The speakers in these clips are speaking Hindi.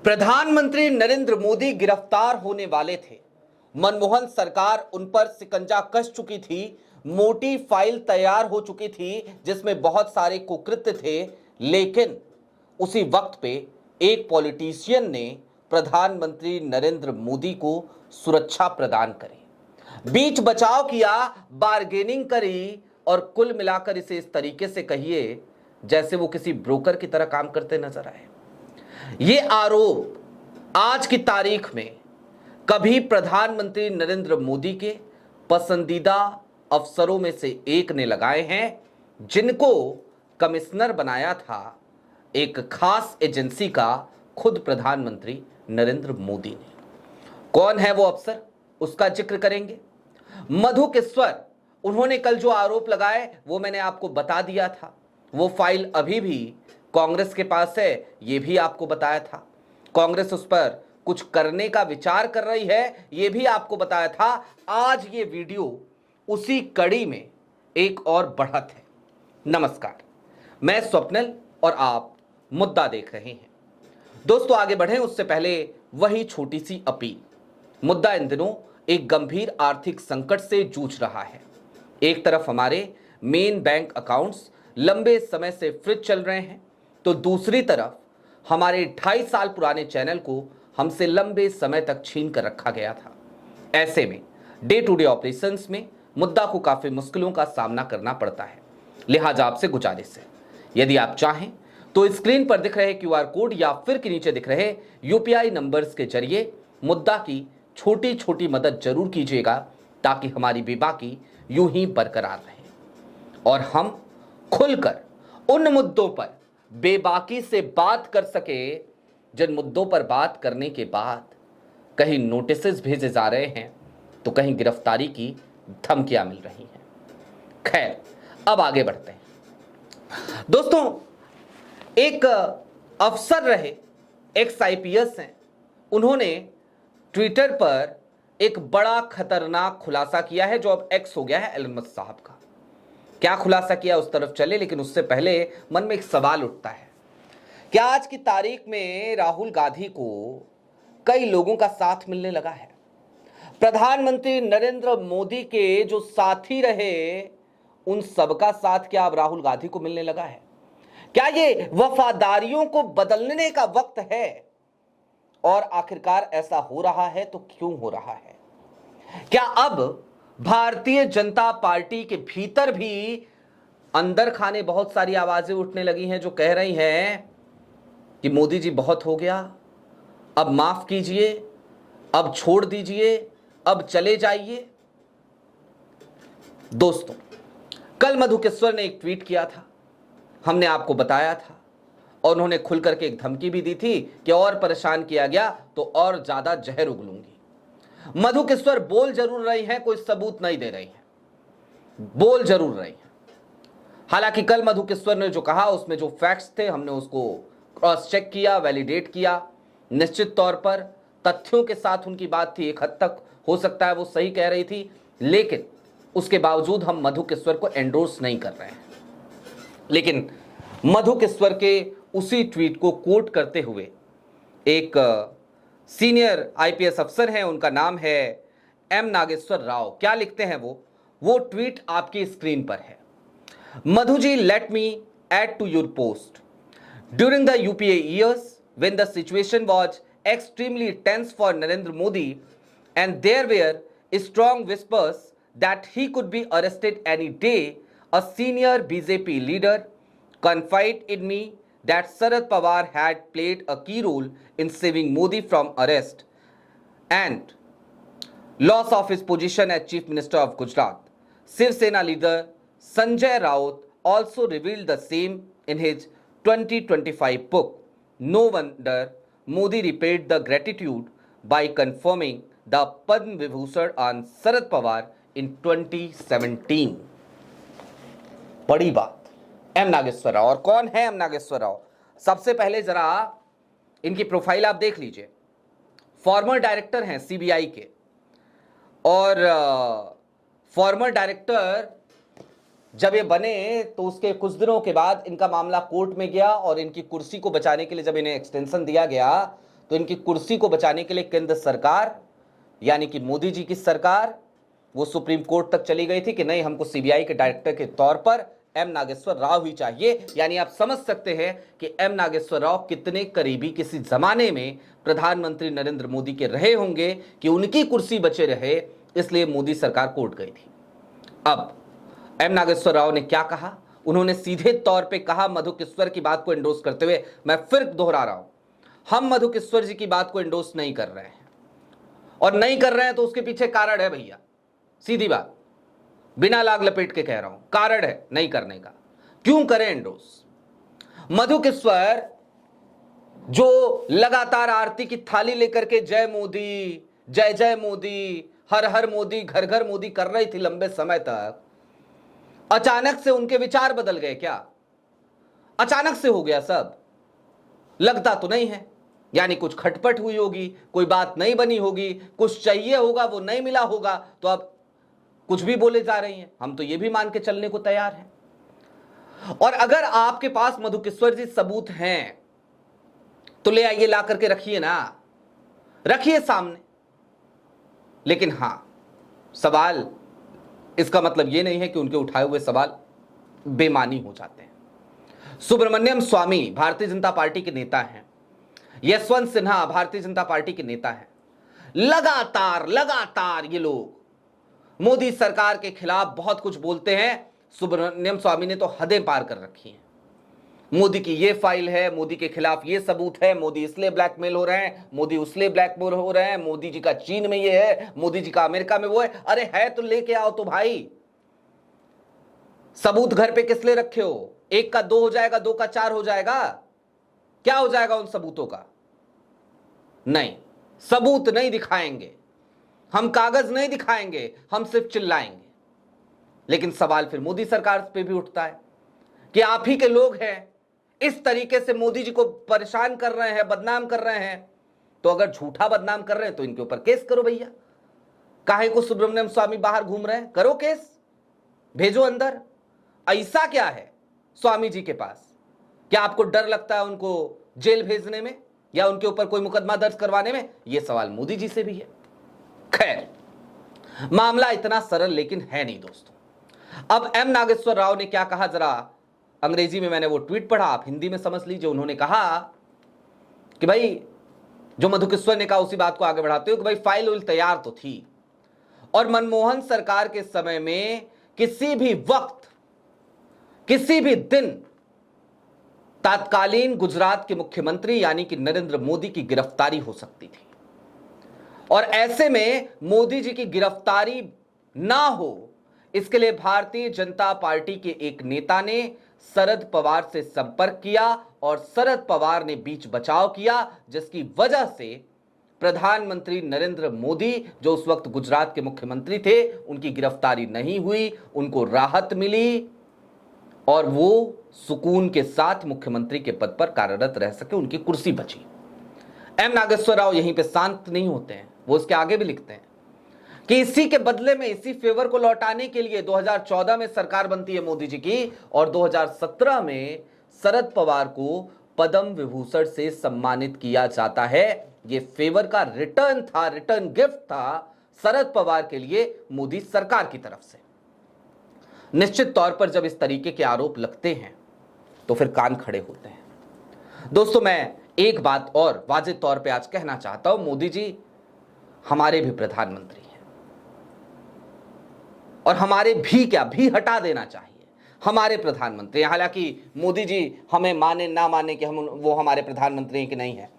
प्रधानमंत्री नरेंद्र मोदी गिरफ्तार होने वाले थे। मनमोहन सरकार उन पर शिकंजा कस चुकी थी। मोटी फाइल तैयार हो चुकी थी जिसमें बहुत सारे कुकृत्य थे। लेकिन उसी वक्त पे एक पॉलिटिशियन ने प्रधानमंत्री नरेंद्र मोदी को सुरक्षा प्रदान करी, बीच बचाव किया, बार्गेनिंग करी और कुल मिलाकर इसे इस तरीके से कहिए जैसे वो किसी ब्रोकर की तरह काम करते नजर आए। ये आरोप आज की तारीख में कभी प्रधानमंत्री नरेंद्र मोदी के पसंदीदा अफसरों में से एक ने लगाए हैं, जिनको कमिश्नर बनाया था एक खास एजेंसी का खुद प्रधानमंत्री नरेंद्र मोदी ने। कौन है वो अफसर, उसका जिक्र करेंगे। मधु किश्वर, उन्होंने कल जो आरोप लगाए वो मैंने आपको बता दिया था। वो फाइल अभी भी कांग्रेस के पास है, ये भी आपको बताया था। कांग्रेस उस पर कुछ करने का विचार कर रही है, ये भी आपको बताया था। आज ये वीडियो उसी कड़ी में एक और बढ़त है। नमस्कार, मैं स्वप्निल और आप मुद्दा देख रहे हैं। दोस्तों, आगे बढ़ें उससे पहले वही छोटी सी अपील। मुद्दा इन दिनों एक गंभीर आर्थिक संकट से जूझ रहा है। एक तरफ हमारे मेन बैंक अकाउंट्स लंबे समय से फ्रीज चल रहे हैं, तो दूसरी तरफ हमारे 2.5 साल पुराने चैनल को हमसे लंबे समय तक छीन कर रखा गया था। ऐसे में डे टू डे ऑपरेशंस में मुद्दा को काफी मुश्किलों का सामना करना पड़ता है। लिहाजा आपसे गुजारिश है, यदि आप चाहें तो स्क्रीन पर दिख रहे क्यूआर कोड या फिर के नीचे दिख रहे यूपीआई नंबर्स के जरिए मुद्दा की छोटी छोटी मदद जरूर कीजिएगा, ताकि हमारी बेबाकी यूं ही बरकरार रहे और हम खुलकर उन मुद्दों पर बेबाकी से बात कर सके जिन मुद्दों पर बात करने के बाद कहीं नोटिसेस भेजे जा रहे हैं तो कहीं गिरफ्तारी की धमकियां मिल रही हैं। खैर, अब आगे बढ़ते हैं। दोस्तों, एक अफसर रहे, एक्स आईपीएस हैं, उन्होंने ट्विटर पर एक बड़ा खतरनाक खुलासा किया है, जो अब एक्स हो गया है एलन मस्क साहब का। क्या खुलासा किया उस तरफ चले, लेकिन उससे पहले मन में एक सवाल उठता है। क्या आज की तारीख में राहुल गांधी को कई लोगों का साथ मिलने लगा है? प्रधानमंत्री नरेंद्र मोदी के जो साथी रहे उन सबका साथ क्या अब राहुल गांधी को मिलने लगा है? क्या ये वफादारियों को बदलने का वक्त है? और आखिरकार ऐसा हो रहा है तो क्यों हो रहा है? क्या अब भारतीय जनता पार्टी के भीतर भी अंदर खाने बहुत सारी आवाजें उठने लगी हैं जो कह रही हैं कि मोदी जी बहुत हो गया, अब माफ कीजिए, अब छोड़ दीजिए, अब चले जाइए। दोस्तों, कल मधु किश्वर ने एक ट्वीट किया था, हमने आपको बताया था, और उन्होंने खुल करके एक धमकी भी दी थी कि और परेशान किया गया तो और ज्यादा जहर उगलूंगी। मधु किश्वर बोल जरूर रही हैं, कोई सबूत नहीं दे रही हैं, बोल जरूर रही हैं। हालांकि कल मधु किश्वर ने जो कहा उसमें जो फैक्ट्स थे हमने उसको क्रॉस चेक किया, वैलिडेट किया। निश्चित तौर पर तथ्यों के साथ उनकी बात थी, एक हद तक हो सकता है वो सही कह रही थी, लेकिन उसके बावजूद हम मधु किश्वर को एंडोर्स नहीं कर रहे हैं। लेकिन मधु किश्वर के उसी ट्वीट को कोट करते हुए एक सीनियर आईपीएस अफसर हैं, उनका नाम है एम नागेश्वर राव। क्या लिखते हैं वो ट्वीट आपकी स्क्रीन पर है। Madhu ji, let me add to your post. During the UPA years, when the situation was extremely tense for Narendra Modi and there were strong whispers that he could be arrested any day, a senior BJP leader confided in me that Sharad Pawar had played a key role in saving Modi from arrest and loss of his position as Chief Minister of Gujarat. Shiv Sena leader Sanjay Raut also revealed the same in his 2025 book. No wonder Modi repaid the gratitude by confirming the Padma Vibhushan on Sharad Pawar in 2017. बड़ी बात। एम नागेश्वर राव, और कौन है एम नागेश्वर राव? सबसे पहले जरा इनकी प्रोफाइल आप देख लीजिए। फॉर्मर डायरेक्टर हैं सीबीआई के, और फॉर्मर डायरेक्टर जब ये बने तो उसके कुछ दिनों के बाद इनका मामला कोर्ट में गया और इनकी कुर्सी को बचाने के लिए जब इन्हें एक्सटेंशन दिया गया तो इनकी कुर्सी को बचाने के लिए केंद्र सरकार यानी कि मोदी जी की सरकार वो सुप्रीम कोर्ट तक चली गई थी कि नहीं, हमको सीबीआई के डायरेक्टर के तौर पर एम नागेश्वर राव ही चाहिए। यानी आप समझ सकते हैं कि एम नागेश्वर राव कितने करीबी किसी जमाने में प्रधानमंत्री नरेंद्र मोदी के रहे होंगे कि उनकी कुर्सी बचे रहे, इसलिए मोदी सरकार कोर्ट गई थी। अब एम नागेश्वर राव ने क्या कहा? उन्होंने सीधे तौर पे कहा, मधु किश्वर की बात को एंडोर्स करते हुए, मैं फिर दोहरा रहा हूं, हम मधु किश्वर जी की बात को एंडोर्स नहीं कर रहे हैं, और नहीं कर रहे हैं तो उसके पीछे कारण है भैया, सीधी बात, बिना लाग लपेट के कह रहा हूं, कारण है नहीं करने का। क्यों करें एंडोर्स? मधु किश्वर जो लगातार आरती की थाली लेकर के जय मोदी, जय जय मोदी, हर हर मोदी, घर घर मोदी कर रही थी लंबे समय तक, अचानक से उनके विचार बदल गए क्या? अचानक से हो गया सब? लगता तो नहीं है। यानी कुछ खटपट हुई होगी, कोई बात नहीं बनी होगी, कुछ चाहिए होगा वो नहीं मिला होगा, तो अब कुछ भी बोले जा रही हैं। हम तो ये भी मान के चलने को तैयार हैं। और अगर आपके पास मधु किश्वर जी सबूत हैं तो ले आइए, ला करके रखिए ना, रखिए सामने। लेकिन हां, सवाल इसका मतलब यह नहीं है कि उनके उठाए हुए सवाल बेमानी हो जाते हैं। सुब्रमण्यम स्वामी भारतीय जनता पार्टी के नेता हैं, यशवंत सिन्हा भारतीय जनता पार्टी के नेता हैं। लगातार ये लोग मोदी सरकार के खिलाफ बहुत कुछ बोलते हैं। सुब्रमण्यम स्वामी ने तो हदें पार कर रखी हैं। मोदी की ये फाइल है, मोदी के खिलाफ ये सबूत है, मोदी इसलिए ब्लैकमेल हो रहे हैं, मोदी उसलिए ब्लैकमेल हो रहे हैं, मोदी जी का चीन में ये है, मोदी जी का अमेरिका में वो है। अरे है तो लेके आओ तो भाई, सबूत घर पे किस लिए रखे हो? एक का दो हो जाएगा, दो का चार हो जाएगा, क्या हो जाएगा उन सबूतों का? नहीं, सबूत नहीं दिखाएंगे हम, कागज नहीं दिखाएंगे हम, सिर्फ चिल्लाएंगे। लेकिन सवाल फिर मोदी सरकार पे भी उठता है कि आप ही के लोग हैं, इस तरीके से मोदी जी को परेशान कर रहे हैं, बदनाम कर रहे हैं। तो अगर झूठा बदनाम कर रहे हैं तो इनके ऊपर केस करो भैया। काहे को सुब्रमण्यम स्वामी बाहर घूम रहे हैं? करो केस, भेजो अंदर। ऐसा क्या है स्वामी जी के पास? क्या आपको डर लगता है उनको जेल भेजने में या उनके ऊपर कोई मुकदमा दर्ज करवाने में? यह सवाल मोदी जी से भी है। खैर, मामला इतना सरल लेकिन है नहीं दोस्तों। अब एम नागेश्वर राव ने क्या कहा, जरा अंग्रेजी में मैंने वो ट्वीट पढ़ा, आप हिंदी में समझ लीजिए। उन्होंने कहा कि भाई, जो मधु किश्वर ने कहा उसी बात को आगे बढ़ाते हो कि भाई फाइल उल तैयार तो थी, और मनमोहन सरकार के समय में किसी भी वक्त, किसी भी दिन तात्कालीन गुजरात के मुख्यमंत्री यानी कि नरेंद्र मोदी की गिरफ्तारी हो सकती थी। और ऐसे में मोदी जी की गिरफ्तारी ना हो, इसके लिए भारतीय जनता पार्टी के एक नेता ने शरद पवार से संपर्क किया और शरद पवार ने बीच बचाव किया, जिसकी वजह से प्रधानमंत्री नरेंद्र मोदी, जो उस वक्त गुजरात के मुख्यमंत्री थे, उनकी गिरफ्तारी नहीं हुई, उनको राहत मिली और वो सुकून के साथ मुख्यमंत्री के पद पर कार्यरत रह सके, उनकी कुर्सी बची। एम नागेश्वर राव यहीं पे शांत नहीं होते हैं, वो इसके आगे भी लिखते हैं कि इसी के बदले में, इसी फेवर को लौटाने के लिए 2014 में सरकार बनती है मोदी जी की, और 2017 में शरद पवार को पद्म विभूषण से सम्मानित किया जाता है। ये फेवर का रिटर्न था, रिटर्न गिफ्ट था शरद पवार के लिए मोदी सरकार की तरफ से। निश्चित तौर पर जब इस तरीके के आरोप लगते हैं तो फिर कान खड़े होते हैं। दोस्तों, मैं एक बात और वाजिब तौर पे आज कहना चाहता हूं, मोदी जी हमारे भी प्रधानमंत्री हैं, और हमारे भी क्या भी हटा देना चाहिए, हमारे प्रधानमंत्री। हालांकि मोदी जी हमें माने ना माने कि हम वो हमारे प्रधानमंत्री हैं कि नहीं है,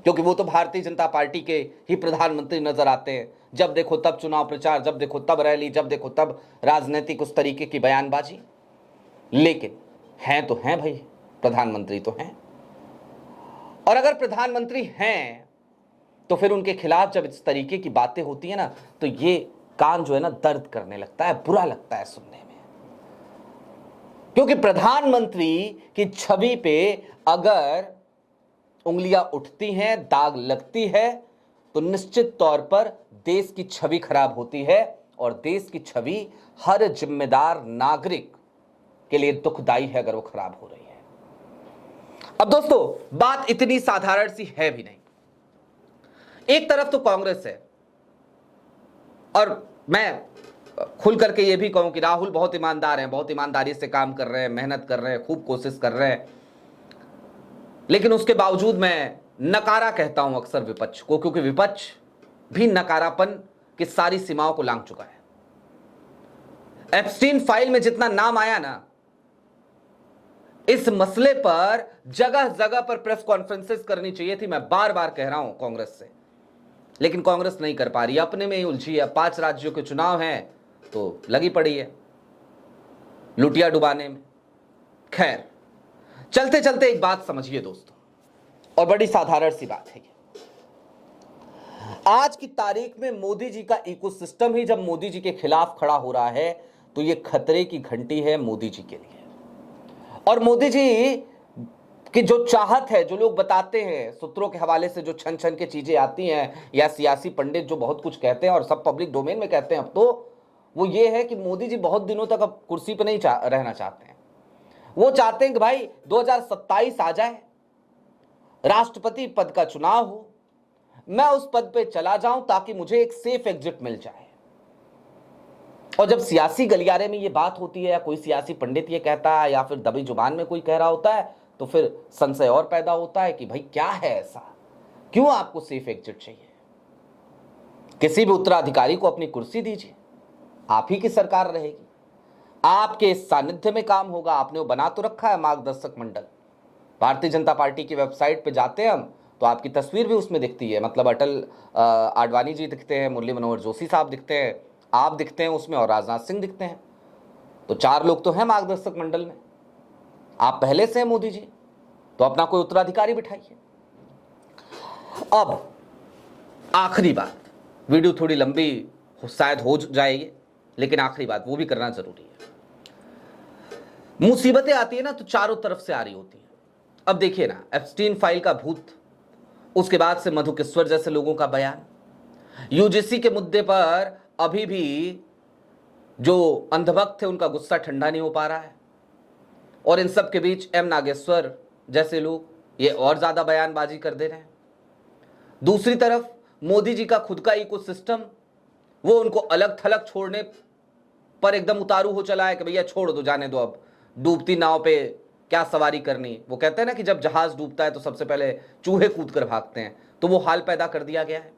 क्योंकि वो तो भारतीय जनता पार्टी के ही प्रधानमंत्री नजर आते हैं। जब देखो तब चुनाव प्रचार, जब देखो तब रैली, जब देखो तब राजनीतिक उस तरीके की बयानबाजी। लेकिन हैं तो हैं भाई, प्रधानमंत्री तो हैं। और अगर प्रधानमंत्री हैं तो फिर उनके खिलाफ जब इस तरीके की बातें होती है ना, तो ये कान जो है ना दर्द करने लगता है, बुरा लगता है सुनने में। क्योंकि प्रधानमंत्री की छवि पे अगर उंगलियां उठती हैं, दाग लगती है, तो निश्चित तौर पर देश की छवि खराब होती है, और देश की छवि हर जिम्मेदार नागरिक के लिए दुखदाई है अगर वो खराब हो रही है। अब दोस्तों, बात इतनी साधारण सी है भी नहीं। एक तरफ तो कांग्रेस है, और मैं खुल करके ये भी कहूं कि राहुल बहुत ईमानदार हैं, बहुत ईमानदारी से काम कर रहे हैं, मेहनत कर रहे हैं, खूब कोशिश कर रहे हैं, लेकिन उसके बावजूद मैं नकारा कहता हूं अक्सर विपक्ष को, क्योंकि विपक्ष भी नकारापन की सारी सीमाओं को लांघ चुका है। एप्स्टीन फाइल में जितना नाम आया ना, इस मसले पर जगह जगह पर प्रेस कॉन्फ्रेंसेस करनी चाहिए थी, मैं बार बार कह रहा हूं कांग्रेस से, लेकिन कांग्रेस नहीं कर पा रही, अपने में ही उलझी है। 5 राज्यों के चुनाव हैं तो लगी पड़ी है लुटिया डुबाने में। खैर, चलते चलते एक बात समझिए दोस्तों, और बड़ी साधारण सी बात है ये। आज की तारीख में मोदी जी का इकोसिस्टम ही जब मोदी जी के खिलाफ खड़ा हो रहा है, तो ये खतरे की घंटी है मोदी जी के लिए। और मोदी जी की जो चाहत है, जो लोग बताते हैं, सूत्रों के हवाले से जो छन छन के चीजें आती हैं, या सियासी पंडित जो बहुत कुछ कहते हैं और सब पब्लिक डोमेन में कहते हैं अब तो, वो ये है कि मोदी जी बहुत दिनों तक अब कुर्सी पर नहीं रहना चाहते हैं। वो चाहते हैं कि भाई 2027 आ जाए, राष्ट्रपति पद का चुनाव हो, मैं उस पद पे चला जाऊं ताकि मुझे एक सेफ एग्जिट मिल जाए। और जब सियासी गलियारे में ये बात होती है, या कोई सियासी पंडित ये कहता है, या फिर दबी जुबान में कोई कह रहा होता है, तो फिर संशय और पैदा होता है कि भाई क्या है ऐसा, क्यों आपको सेफ एग्जिट चाहिए? किसी भी उत्तराधिकारी को अपनी कुर्सी दीजिए, आप ही की सरकार रहेगी, आपके सानिध्य में काम होगा। आपने वो बना तो रखा है मार्गदर्शक मंडल, भारतीय जनता पार्टी की वेबसाइट पे जाते हैं हम तो आपकी तस्वीर भी उसमें दिखती है, मतलब अटल आडवाणी जी दिखते हैं, मुरली मनोहर जोशी साहब दिखते हैं, आप दिखते हैं उसमें, और राजनाथ सिंह दिखते हैं। तो 4 लोग तो हैं मार्गदर्शक मंडल में। आप पहले से हैं मोदी जी, तो अपना कोई उत्तराधिकारी बिठाइए। अब आखिरी बात, वीडियो थोड़ी लंबी शायद हो जाएगी, लेकिन आखिरी बात वो भी करना जरूरी है। मुसीबतें आती है ना तो चारों तरफ से आ रही होती है। अब देखिए ना, एप्स्टीन फाइल का भूत, उसके बाद से मधु किश्वर जैसे लोगों का बयान, यूजीसी के मुद्दे पर अभी भी जो अंधभक्त थे उनका गुस्सा ठंडा नहीं हो पा रहा है, और इन सब के बीच एम नागेश्वर जैसे लोग ये और ज्यादा बयानबाजी कर दे रहे हैं। दूसरी तरफ मोदी जी का खुद का इकोसिस्टम, वो उनको अलग थलग छोड़ने पर एकदम उतारू हो चला है कि भैया छोड़ दो, जाने दो, अब डूबती नाव पे क्या सवारी करनी। वो कहते हैं ना कि जब जहाज डूबता है तो सबसे पहले चूहे कूद कर भागते हैं, तो वो हाल पैदा कर दिया गया है।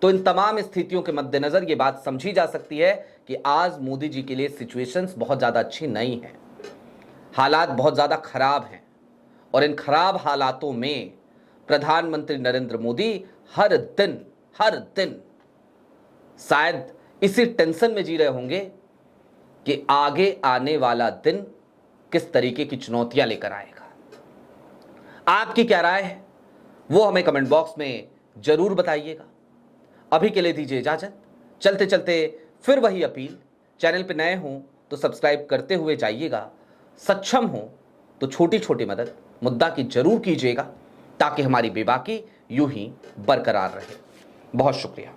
तो इन तमाम स्थितियों के मद्देनजर ये बात समझी जा सकती है कि आज मोदी जी के लिए सिचुएशंस बहुत ज्यादा अच्छी नहीं है, हालात बहुत ज्यादा खराब हैं, और इन खराब हालातों में प्रधानमंत्री नरेंद्र मोदी हर दिन शायद इसी टेंशन में जी रहे होंगे कि आगे आने वाला दिन किस तरीके की चुनौतियां लेकर आएगा। आपकी क्या राय है वो हमें कमेंट बॉक्स में जरूर बताइएगा। अभी के लिए दीजिए इजाजत, चलते चलते फिर वही अपील, चैनल पे नए हों तो सब्सक्राइब करते हुए जाइएगा, सक्षम हो तो छोटी छोटी मदद मुद्दा की जरूर कीजिएगा, ताकि हमारी बेबाकी यूं ही बरकरार रहे। बहुत शुक्रिया।